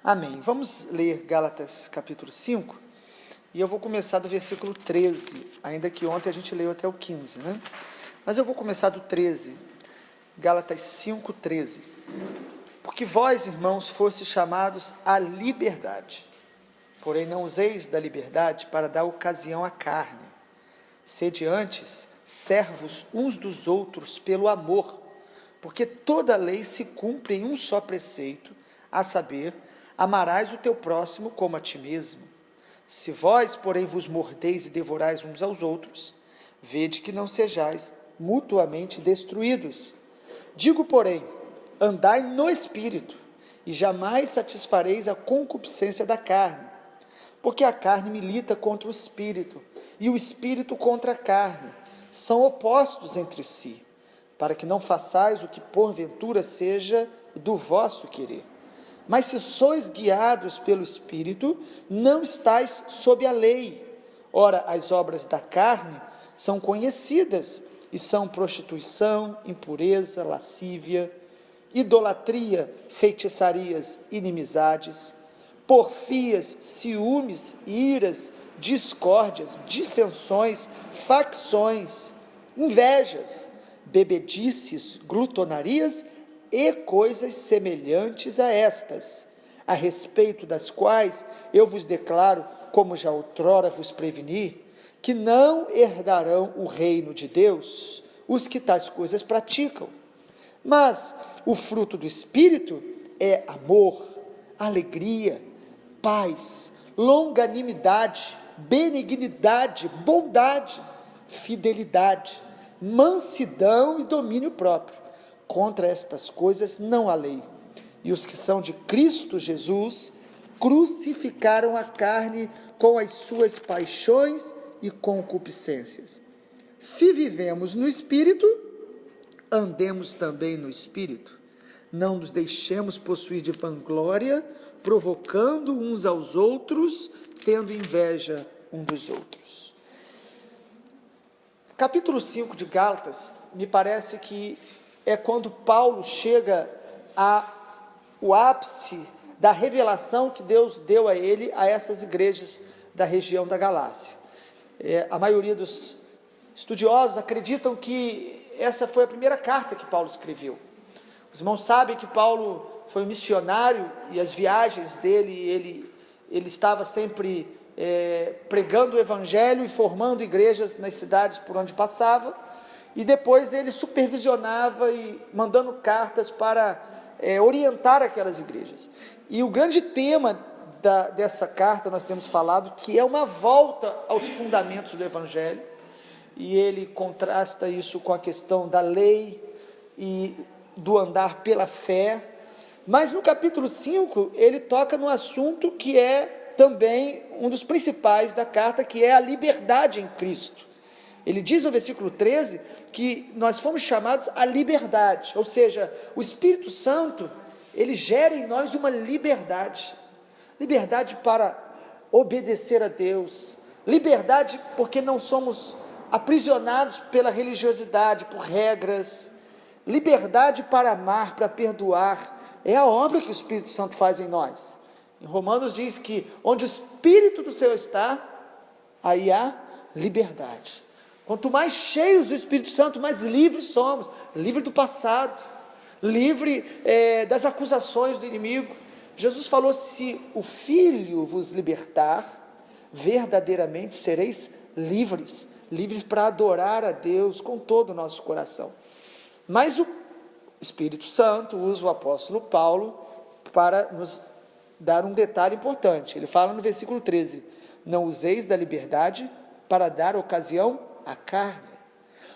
Amém. Vamos ler Gálatas capítulo 5, e eu vou começar do versículo 13, ainda que ontem a gente leu até o 15, né? Mas eu vou começar do 13, Gálatas 5, 13. Porque vós, irmãos, fostes chamados à liberdade, porém não useis da liberdade para dar ocasião à carne. Sede antes servos uns dos outros pelo amor, porque toda a lei se cumpre em um só preceito, a saber, amarás o teu próximo como a ti mesmo. Se vós, porém, vos mordeis e devorais uns aos outros, vede que não sejais mutuamente destruídos. Digo, porém, andai no Espírito, e jamais satisfareis a concupiscência da carne, porque a carne milita contra o Espírito, e o Espírito contra a carne, são opostos entre si, para que não façais o que porventura seja do vosso querer. Mas se sois guiados pelo Espírito, não estáis sob a lei. Ora, as obras da carne são conhecidas, e são prostituição, impureza, lascívia, idolatria, feitiçarias, inimizades, porfias, ciúmes, iras, discórdias, dissensões, facções, invejas, bebedices, glutonarias e coisas semelhantes a estas, a respeito das quais eu vos declaro, como já outrora vos preveni, que não herdarão o reino de Deus os que tais coisas praticam. Mas o fruto do Espírito é amor, alegria, paz, longanimidade, benignidade, bondade, fidelidade, mansidão e domínio próprio. Contra estas coisas não há lei. E os que são de Cristo Jesus crucificaram a carne com as suas paixões e concupiscências. Se vivemos no Espírito, andemos também no Espírito. Não nos deixemos possuir de vanglória, provocando uns aos outros, tendo inveja uns dos outros. Capítulo 5 de Gálatas, me parece que é quando Paulo chega ao ápice da revelação que Deus deu a ele, a essas igrejas da região da Galácia. A maioria dos estudiosos acreditam que essa foi a primeira carta que Paulo escreveu. Os irmãos sabem que Paulo foi um missionário, e as viagens dele, ele estava sempre pregando o evangelho e formando igrejas nas cidades por onde passava, e depois ele supervisionava e mandando cartas para orientar aquelas igrejas. E o grande tema dessa carta, nós temos falado, que é uma volta aos fundamentos do evangelho, e ele contrasta isso com a questão da lei e do andar pela fé. Mas no capítulo 5, ele toca no assunto que é também um dos principais da carta, que é a liberdade em Cristo. Ele diz no versículo 13 que nós fomos chamados à liberdade, ou seja, o Espírito Santo, ele gera em nós uma liberdade para obedecer a Deus, liberdade porque não somos aprisionados pela religiosidade, por regras, liberdade para amar, para perdoar, é a obra que o Espírito Santo faz em nós. Em Romanos diz que onde o Espírito do Senhor está, aí há liberdade. Quanto mais cheios do Espírito Santo, mais livres somos, livre do passado, livre das acusações do inimigo. Jesus falou, se o Filho vos libertar, verdadeiramente sereis livres para adorar a Deus com todo o nosso coração. Mas o Espírito Santo usa o apóstolo Paulo para nos dar um detalhe importante. Ele fala no versículo 13, não useis da liberdade para dar ocasião à carne.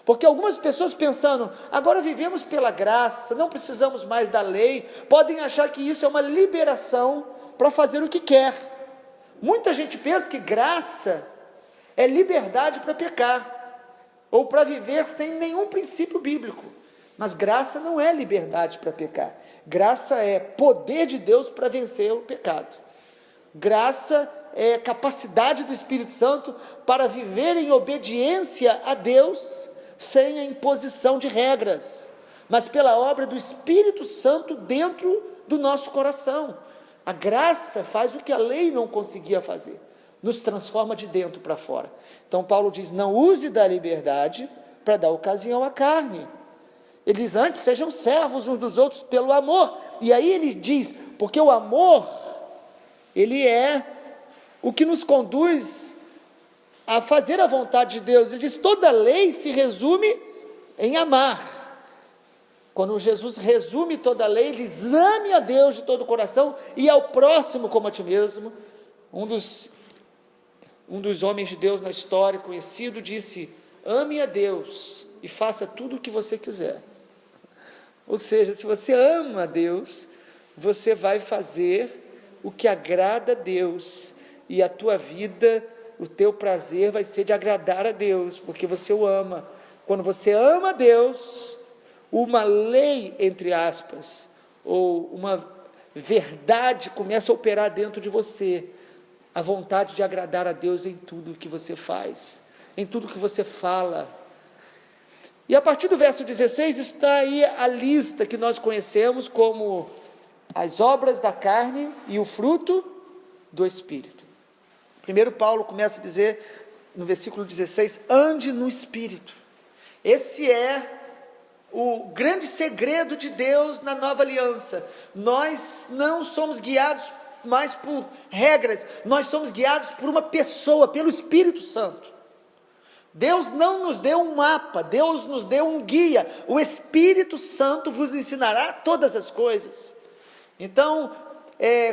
Porque algumas pessoas pensando, agora vivemos pela graça, não precisamos mais da lei, podem achar que isso é uma liberação para fazer o que quer. Muita gente pensa que graça é liberdade para pecar, ou para viver sem nenhum princípio bíblico. Mas graça não é liberdade para pecar. Graça é poder de Deus para vencer o pecado. Graça é capacidade do Espírito Santo para viver em obediência a Deus, sem a imposição de regras, mas pela obra do Espírito Santo dentro do nosso coração. A graça faz o que a lei não conseguia fazer, nos transforma de dentro para fora. Então Paulo diz, não use da liberdade para dar ocasião à carne. Ele diz, antes sejam servos uns dos outros pelo amor. E aí ele diz, porque o amor, ele é o que nos conduz a fazer a vontade de Deus. Ele diz, toda lei se resume em amar. Quando Jesus resume toda a lei, ele diz, ame a Deus de todo o coração e ao próximo como a ti mesmo. Um dos homens de Deus na história, conhecido, disse, ame a Deus e faça tudo o que você quiser. Ou seja, se você ama a Deus, você vai fazer o que agrada a Deus, e a tua vida, o teu prazer vai ser de agradar a Deus, porque você o ama. Quando você ama a Deus, uma lei, entre aspas, ou uma verdade começa a operar dentro de você, a vontade de agradar a Deus em tudo que você faz, em tudo que você fala. E a partir do verso 16 está aí a lista que nós conhecemos como as obras da carne e o fruto do Espírito. Primeiro Paulo começa a dizer, no versículo 16, ande no Espírito. Esse é o grande segredo de Deus na nova aliança. Nós não somos guiados mais por regras, nós somos guiados por uma pessoa, pelo Espírito Santo. Deus não nos deu um mapa, Deus nos deu um guia. O Espírito Santo vos ensinará todas as coisas. Então,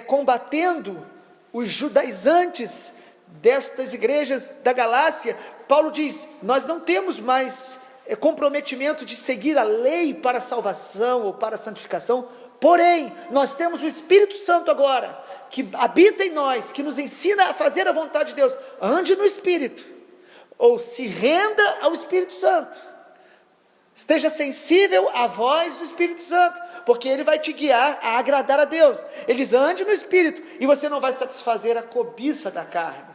combatendo os judaizantes destas igrejas da Galácia, Paulo diz, nós não temos mais comprometimento de seguir a lei para a salvação ou para a santificação, porém, nós temos o Espírito Santo agora, que habita em nós, que nos ensina a fazer a vontade de Deus. Ande no Espírito, ou se renda ao Espírito Santo, esteja sensível à voz do Espírito Santo, porque ele vai te guiar a agradar a Deus. Ele diz, ande no Espírito, e você não vai satisfazer a cobiça da carne.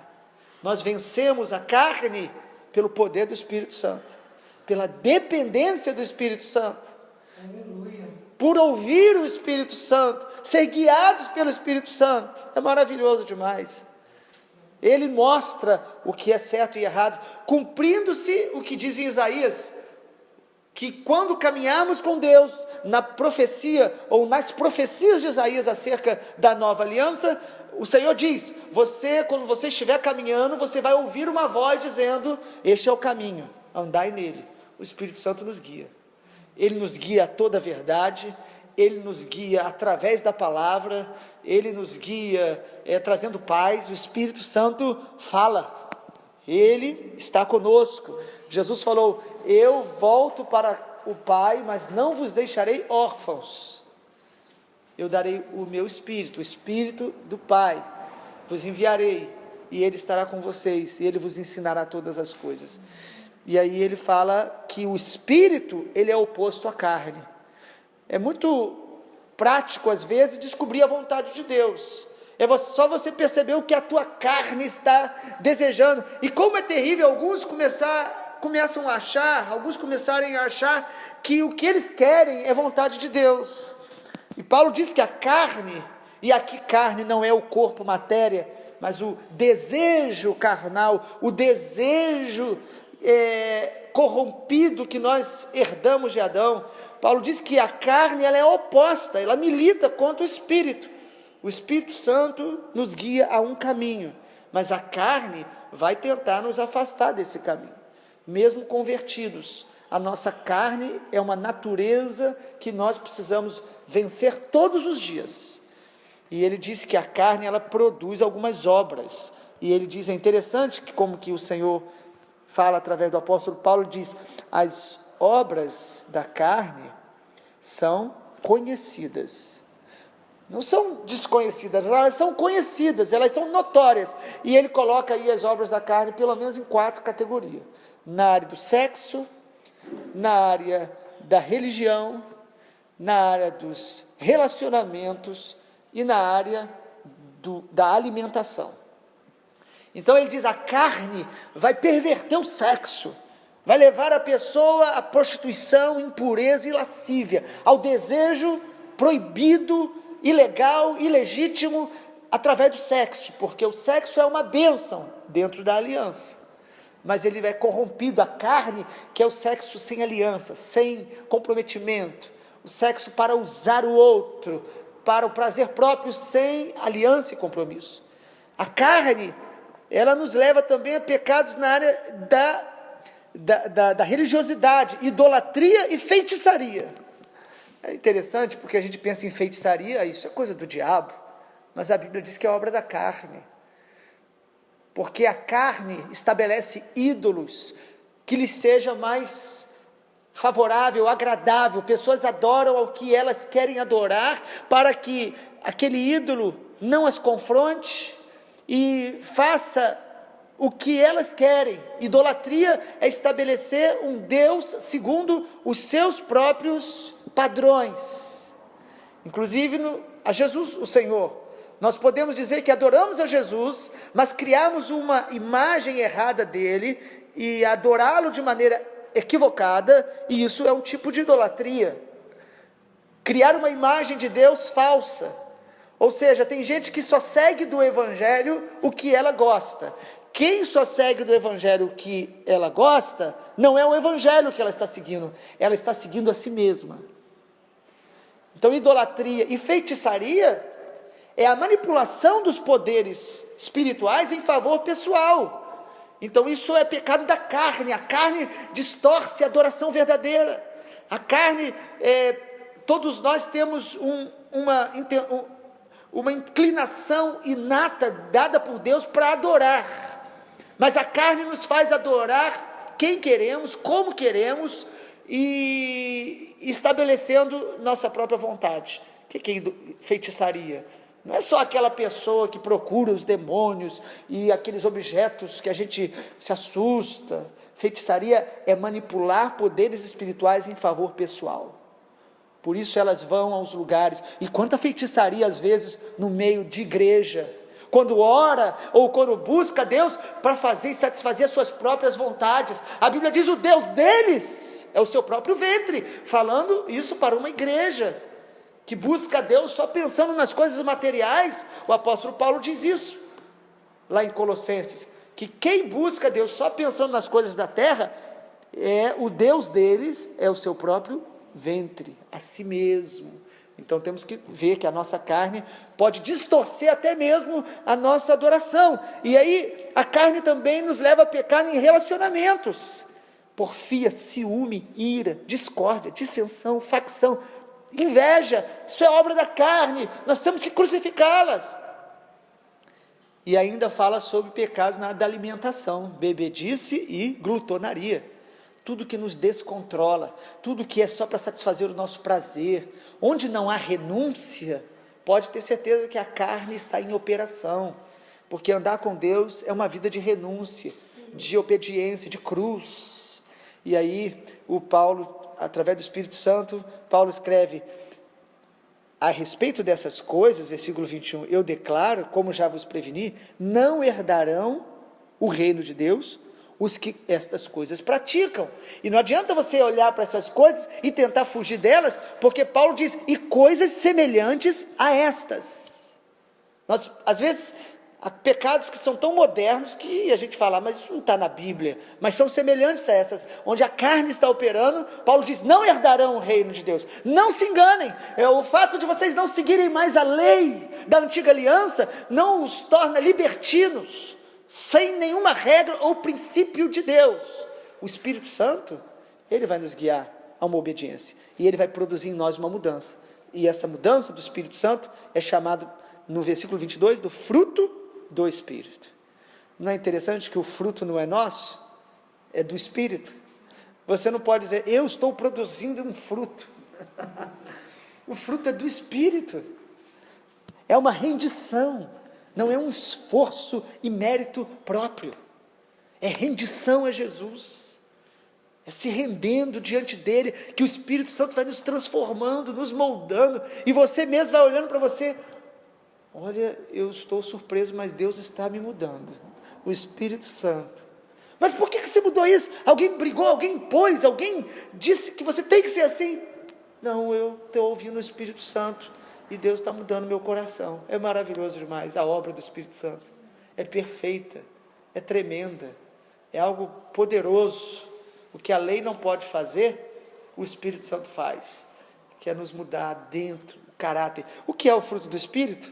Nós vencemos a carne pelo poder do Espírito Santo, pela dependência do Espírito Santo, aleluia, por ouvir o Espírito Santo, ser guiados pelo Espírito Santo. É maravilhoso demais. Ele mostra o que é certo e errado, cumprindo-se o que diz em Isaías, que quando caminharmos com Deus, na profecia, ou nas profecias de Isaías acerca da nova aliança, o Senhor diz, quando você estiver caminhando, você vai ouvir uma voz dizendo, este é o caminho, andai nele. O Espírito Santo nos guia, ele nos guia a toda a verdade, ele nos guia através da palavra, ele nos guia trazendo paz. O Espírito Santo fala, ele está conosco. Jesus falou, eu volto para o Pai, mas não vos deixarei órfãos, eu darei o meu Espírito, o Espírito do Pai, vos enviarei, e ele estará com vocês, e ele vos ensinará todas as coisas. E aí ele fala que o Espírito, ele é oposto à carne. É muito prático, às vezes, descobrir a vontade de Deus. Só você perceber o que a tua carne está desejando. E como é terrível alguns começam a achar, alguns começarem a achar que o que eles querem é vontade de Deus. E Paulo diz que a carne, e aqui carne não é o corpo, matéria, mas o desejo carnal, o desejo corrompido que nós herdamos de Adão. Paulo diz que a carne, ela é oposta, ela milita contra o Espírito. O Espírito Santo nos guia a um caminho, mas a carne vai tentar nos afastar desse caminho, mesmo convertidos. A nossa carne é uma natureza que nós precisamos vencer todos os dias. E ele diz que a carne, ela produz algumas obras. E ele diz, é interessante que como que o Senhor fala através do apóstolo Paulo, diz, as obras da carne são conhecidas. Não são desconhecidas, elas são conhecidas, elas são notórias. E ele coloca aí as obras da carne pelo menos em 4 categorias. Na área do sexo, na área da religião, na área dos relacionamentos e na área da alimentação. Então ele diz, a carne vai perverter o sexo, vai levar a pessoa à prostituição, impureza e lascívia, ao desejo proibido ilegal, ilegítimo, através do sexo, porque o sexo é uma bênção dentro da aliança, mas ele é corrompido, a carne, que é o sexo sem aliança, sem comprometimento, o sexo para usar o outro, para o prazer próprio, sem aliança e compromisso. A carne, ela nos leva também a pecados na área da religiosidade, idolatria e feitiçaria. É interessante porque a gente pensa em feitiçaria, isso é coisa do diabo, mas a Bíblia diz que é obra da carne, porque a carne estabelece ídolos que lhe seja mais favorável, agradável, pessoas adoram ao que elas querem adorar, para que aquele ídolo não as confronte e faça o que elas querem. Idolatria é estabelecer um Deus segundo os seus próprios padrões, inclusive a Jesus, o Senhor. Nós podemos dizer que adoramos a Jesus, mas criamos uma imagem errada dele, e adorá-lo de maneira equivocada, e isso é um tipo de idolatria. Criar uma imagem de Deus falsa, ou seja, tem gente que só segue do Evangelho o que ela gosta. Quem só segue do Evangelho o que ela gosta, não é o Evangelho que ela está seguindo a si mesma. Então, idolatria e feitiçaria é a manipulação dos poderes espirituais em favor pessoal. Então isso é pecado da carne. A carne distorce a adoração verdadeira. A carne, todos nós temos uma inclinação inata dada por Deus para adorar, mas a carne nos faz adorar quem queremos, como queremos, e estabelecendo nossa própria vontade. O que é feitiçaria? Não é só aquela pessoa que procura os demônios e aqueles objetos que a gente se assusta. Feitiçaria é manipular poderes espirituais em favor pessoal. Por isso elas vão aos lugares. E quanta feitiçaria às vezes no meio de igreja, quando ora ou quando busca Deus para fazer e satisfazer as suas próprias vontades. A Bíblia diz: o Deus deles é o seu próprio ventre, falando isso para uma igreja que busca Deus só pensando nas coisas materiais. O apóstolo Paulo diz isso, lá em Colossenses, que quem busca Deus só pensando nas coisas da terra, o Deus deles é o seu próprio ventre, a si mesmo. Então temos que ver que a nossa carne pode distorcer até mesmo a nossa adoração, e aí a carne também nos leva a pecar em relacionamentos, porfia, ciúme, ira, discórdia, dissensão, facção, inveja. Isso é obra da carne, nós temos que crucificá-las. E ainda fala sobre pecados na área da alimentação, bebedice e glutonaria, tudo que nos descontrola, tudo que é só para satisfazer o nosso prazer, onde não há renúncia, pode ter certeza que a carne está em operação, porque andar com Deus é uma vida de renúncia, de obediência, de cruz. E aí o Paulo, através do Espírito Santo, Paulo escreve a respeito dessas coisas, versículo 21, eu declaro, como já vos preveni, não herdarão o reino de Deus os que estas coisas praticam. E não adianta você olhar para essas coisas e tentar fugir delas, porque Paulo diz, e coisas semelhantes a estas. Nós, às vezes, há pecados que são tão modernos que a gente fala, mas isso não está na Bíblia, mas são semelhantes a essas, onde a carne está operando. Paulo diz, não herdarão o reino de Deus. Não se enganem, o fato de vocês não seguirem mais a lei da antiga aliança, não os torna libertinos, sem nenhuma regra ou princípio de Deus. O Espírito Santo, ele vai nos guiar a uma obediência, e ele vai produzir em nós uma mudança, e essa mudança do Espírito Santo é chamado, no versículo 22, do fruto do Espírito. Não é interessante que o fruto não é nosso? É do Espírito. Você não pode dizer, eu estou produzindo um fruto. O fruto é do Espírito. É uma rendição, não é um esforço e mérito próprio. É rendição a Jesus. É se rendendo diante dele, que o Espírito Santo vai nos transformando, nos moldando, e você mesmo vai olhando para você, olha, eu estou surpreso, mas Deus está me mudando, o Espírito Santo. Mas por que você mudou isso? Alguém brigou, alguém impôs, alguém disse que você tem que ser assim? Não, eu estou ouvindo o Espírito Santo, e Deus está mudando meu coração. É maravilhoso demais a obra do Espírito Santo. É perfeita, é tremenda, é algo poderoso. O que a lei não pode fazer, o Espírito Santo faz, que é nos mudar dentro, o caráter. O que é o fruto do Espírito?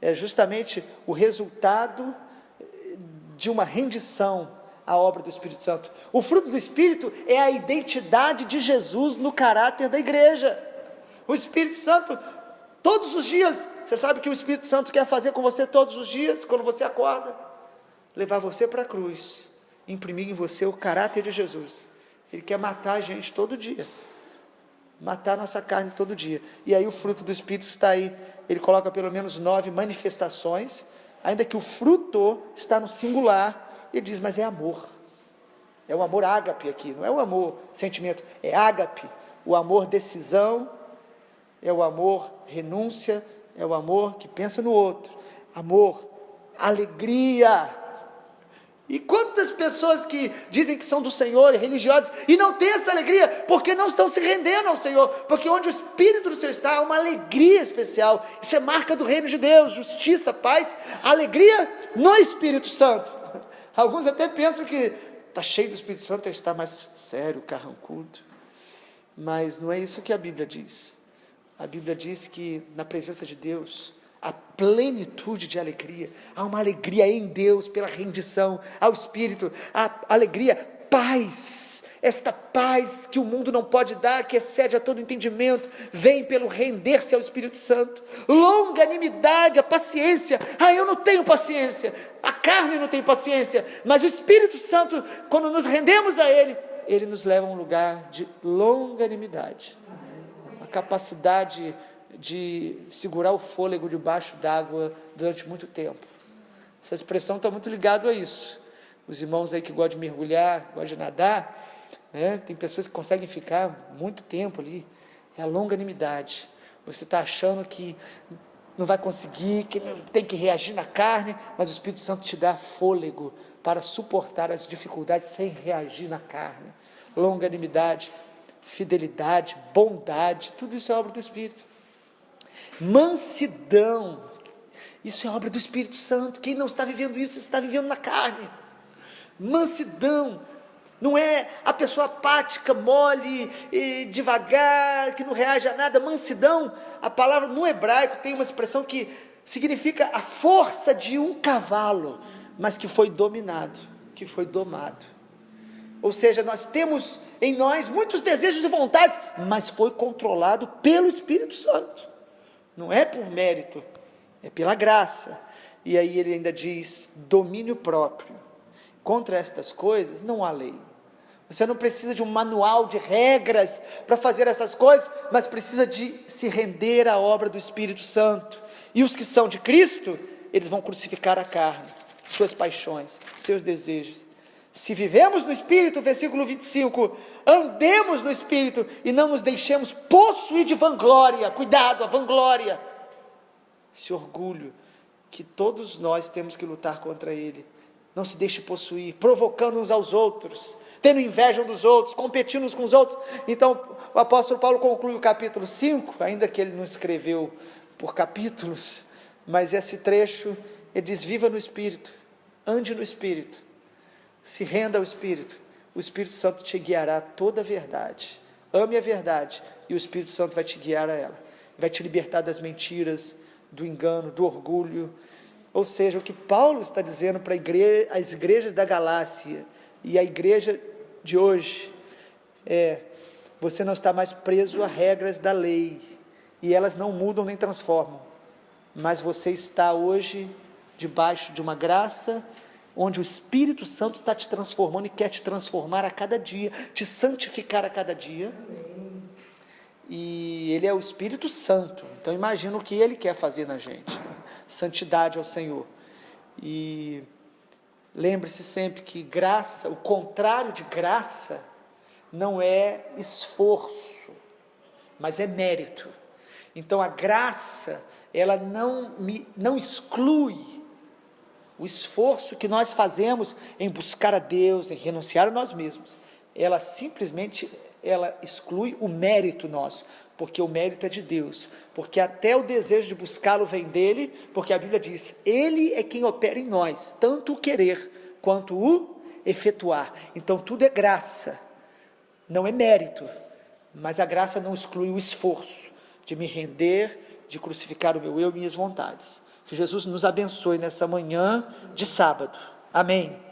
É justamente o resultado de uma rendição à obra do Espírito Santo. O fruto do Espírito é a identidade de Jesus no caráter da igreja. O Espírito Santo, todos os dias, você sabe o que o Espírito Santo quer fazer com você todos os dias, quando você acorda? Levar você para a cruz, imprimir em você o caráter de Jesus. Ele quer matar a gente todo dia, matar a nossa carne todo dia. E aí o fruto do Espírito está aí. Ele coloca pelo menos 9 manifestações, ainda que o fruto está no singular. Ele diz, mas é amor. É o amor ágape aqui, não é o amor sentimento, é ágape. O amor decisão, é o amor renúncia, é o amor que pensa no outro. Amor, alegria. E quantas pessoas que dizem que são do Senhor, religiosas, e não têm essa alegria, porque não estão se rendendo ao Senhor, porque onde o Espírito do Senhor está, há uma alegria especial. Isso é marca do reino de Deus, justiça, paz, alegria no Espírito Santo. Alguns até pensam que está cheio do Espírito Santo, está mais sério, carrancudo, mas não é isso que a Bíblia diz. A Bíblia diz que na presença de Deus, a plenitude de alegria, há uma alegria em Deus pela rendição ao Espírito, a alegria, paz, esta paz que o mundo não pode dar, que excede a todo entendimento, vem pelo render-se ao Espírito Santo. Longanimidade, a paciência, eu não tenho paciência, a carne não tem paciência, mas o Espírito Santo, quando nos rendemos a Ele, Ele nos leva a um lugar de longanimidade, a capacidade de segurar o fôlego debaixo d'água durante muito tempo. Essa expressão está muito ligada a isso. Os irmãos aí que gostam de mergulhar, gostam de nadar, né? Tem pessoas que conseguem ficar muito tempo ali, é a longanimidade. Você está achando que não vai conseguir, que tem que reagir na carne, mas o Espírito Santo te dá fôlego para suportar as dificuldades sem reagir na carne. Longanimidade, fidelidade, bondade, tudo isso é obra do Espírito. Mansidão, isso é obra do Espírito Santo. Quem não está vivendo isso, está vivendo na carne. Mansidão, não é a pessoa apática, mole, e devagar, que não reage a nada. Mansidão, a palavra no hebraico tem uma expressão que significa a força de um cavalo, mas que foi dominado, que foi domado. Ou seja, nós temos em nós muitos desejos e vontades, mas foi controlado pelo Espírito Santo. Não é por mérito, é pela graça. E aí ele ainda diz, domínio próprio. Contra estas coisas não há lei. Você não precisa de um manual de regras para fazer essas coisas, mas precisa de se render à obra do Espírito Santo. E os que são de Cristo, eles vão crucificar a carne, suas paixões, seus desejos. Se vivemos no Espírito, versículo 25, andemos no Espírito e não nos deixemos possuir de vanglória. Cuidado, a vanglória, esse orgulho que todos nós temos que lutar contra ele. Não se deixe possuir, provocando uns aos outros, tendo inveja uns dos outros, competindo uns com os outros. Então o apóstolo Paulo conclui o capítulo 5, ainda que ele não escreveu por capítulos, mas esse trecho ele diz, viva no Espírito, ande no Espírito, se renda ao Espírito, o Espírito Santo te guiará a toda a verdade. Ame a verdade e o Espírito Santo vai te guiar a ela, vai te libertar das mentiras, do engano, do orgulho. Ou seja, o que Paulo está dizendo para as igrejas da Galácia e a igreja de hoje é, você não está mais preso a regras da lei, e elas não mudam nem transformam, mas você está hoje debaixo de uma graça, onde o Espírito Santo está te transformando e quer te transformar a cada dia, te santificar a cada dia. Amém. E Ele é o Espírito Santo, então imagina o que Ele quer fazer na gente, né? Santidade ao Senhor. E lembre-se sempre que graça, o contrário de graça, não é esforço, mas é mérito. Então a graça, ela não exclui o esforço que nós fazemos em buscar a Deus, em renunciar a nós mesmos. Ela simplesmente, ela exclui o mérito nosso. porque o mérito é de Deus, porque até o desejo de buscá-lo vem dele, porque a Bíblia diz, ele é quem opera em nós, tanto o querer quanto o efetuar. Então tudo é graça, não é mérito, mas a graça não exclui o esforço de me render, de crucificar o meu eu e minhas vontades. Que Jesus nos abençoe nessa manhã de sábado. Amém.